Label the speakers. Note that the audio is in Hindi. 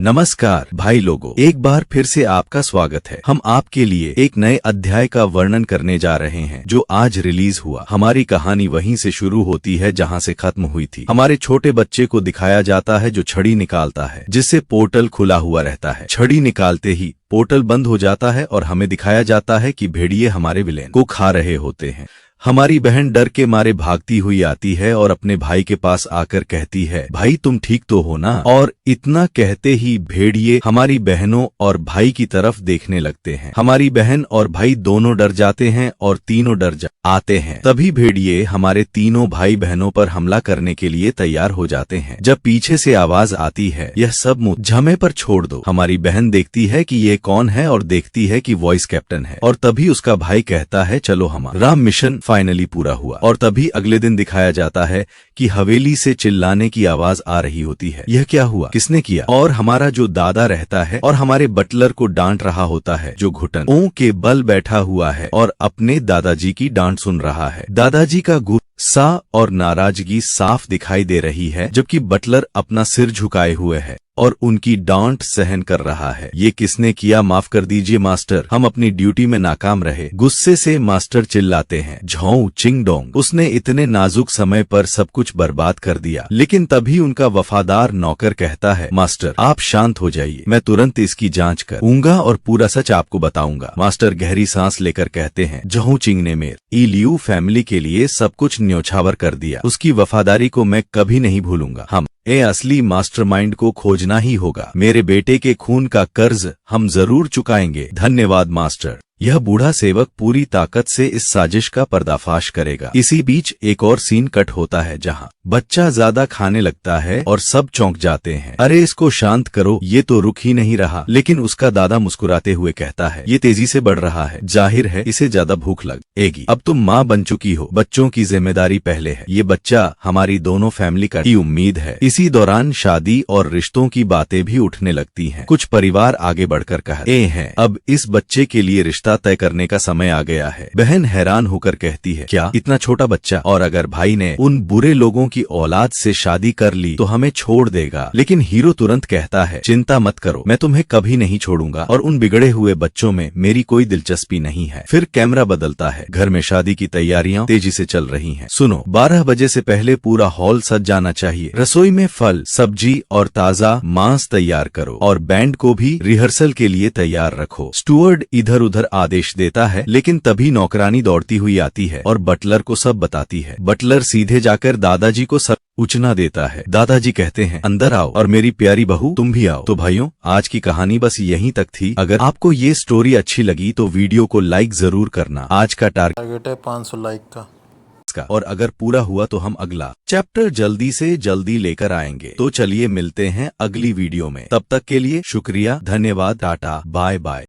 Speaker 1: नमस्कार भाई लोगों, एक बार फिर से आपका स्वागत है। हम आपके लिए एक नए अध्याय का वर्णन करने जा रहे हैं जो आज रिलीज हुआ। हमारी कहानी वहीं से शुरू होती है जहां से खत्म हुई थी। हमारे छोटे बच्चे को दिखाया जाता है जो छड़ी निकालता है, जिससे पोर्टल खुला हुआ रहता है। छड़ी निकालते ही पोर्टल बंद हो जाता है और हमें दिखाया जाता है कि भेड़िए हमारे विलेन को खा रहे होते हैं। हमारी बहन डर के मारे भागती हुई आती है और अपने भाई के पास आकर कहती है, भाई तुम ठीक तो हो ना? और इतना कहते ही भेड़िए हमारी बहनों और भाई की तरफ देखने लगते हैं। हमारी बहन और भाई दोनों डर जाते हैं और तीनों आते हैं। तभी भेड़िए हमारे तीनों भाई बहनों पर हमला करने के लिए तैयार हो जाते हैं। जब पीछे से आवाज आती है, यह सब मुझे पर छोड़ दो। हमारी बहन देखती है कि ये कौन है और देखती है कि वॉइस कैप्टन है। और तभी उसका भाई कहता है, चलो हमारा मिशन फाइनली पूरा हुआ। और तभी अगले दिन दिखाया जाता है कि हवेली से चिल्लाने की आवाज आ रही होती है। यह क्या हुआ, किसने किया? और हमारा जो दादा रहता है और हमारे बटलर को डांट रहा होता है, जो घुटनों के बल बैठा हुआ है और अपने दादाजी की डांट सुन रहा है। दादाजी का गुस्सा और नाराजगी साफ दिखाई दे रही है, जबकि बटलर अपना सिर झुकाए हुए है और उनकी डांट सहन कर रहा है। ये किसने किया? माफ कर दीजिए मास्टर, हम अपनी ड्यूटी में नाकाम रहे। गुस्से से मास्टर चिल्लाते हैं, झों चिंग डोंग, उसने इतने नाजुक समय पर सब कुछ बर्बाद कर दिया। लेकिन तभी उनका वफादार नौकर कहता है, मास्टर आप शांत हो जाइए, मैं तुरंत इसकी जांच करूंगा और पूरा सच आपको बताऊंगा। मास्टर गहरी सांस लेकर कहते हैं, झों चिंग ने मेरी लियू फैमिली के लिए सब कुछ न्योछावर कर दिया। उसकी वफादारी को मैं कभी नहीं भूलूंगा। हम असली मास्टरमाइंड को खोजना ही होगा। मेरे बेटे के खून का कर्ज हम जरूर चुकाएंगे। धन्यवाद मास्टर। यह बूढ़ा सेवक पूरी ताकत से इस साजिश का पर्दाफाश करेगा। इसी बीच एक और सीन कट होता है जहां बच्चा ज्यादा खाने लगता है और सब चौंक जाते हैं। अरे इसको शांत करो, ये तो रुक ही नहीं रहा। लेकिन उसका दादा मुस्कुराते हुए कहता है, ये तेजी से बढ़ रहा है, जाहिर है इसे ज्यादा भूख लगेगी। अब तुम माँ बन चुकी हो, बच्चों की जिम्मेदारी पहले है। ये बच्चा हमारी दोनों फैमिली का ही उम्मीद है। इसी दौरान शादी और रिश्तों की बातें भी उठने लगती हैं। कुछ परिवार आगे बढ़कर कहते हैं, अब इस बच्चे के लिए रिश्ता तय करने का समय आ गया है। बहन हैरान होकर कहती है, क्या इतना छोटा बच्चा? और अगर भाई ने उन बुरे लोगों की औलाद से शादी कर ली तो हमें छोड़ देगा। लेकिन हीरो तुरंत कहता है, चिंता मत करो, मैं तुम्हें कभी नहीं छोड़ूंगा और उन बिगड़े हुए बच्चों में मेरी कोई दिलचस्पी नहीं है। फिर कैमरा बदलता है, घर में शादी की तैयारियां तेजी से चल रही हैं। सुनो, 12 बजे से पहले पूरा हॉल सज जाना चाहिए। रसोई में फल, सब्जी और ताजा मांस तैयार करो और बैंड को भी रिहर्सल के लिए तैयार रखो। स्टुअर्ड इधर उधर आदेश देता है, लेकिन तभी नौकरानी दौड़ती हुई आती है और बटलर को सब बताती है। बटलर सीधे जाकर दादाजी को सब सूचना देता है। दादाजी कहते हैं, अंदर आओ और मेरी प्यारी बहू तुम भी आओ। तो भाइयों, आज की कहानी बस यहीं तक थी। अगर आपको ये स्टोरी अच्छी लगी तो वीडियो को लाइक जरूर करना। आज का टारगेट है 500 लाइक का, और अगर पूरा हुआ तो हम अगला चैप्टर जल्दी से जल्दी लेकर आएंगे। तो चलिए मिलते हैं अगली वीडियो में। तब तक के लिए शुक्रिया, धन्यवाद, टाटा, बाय बाय।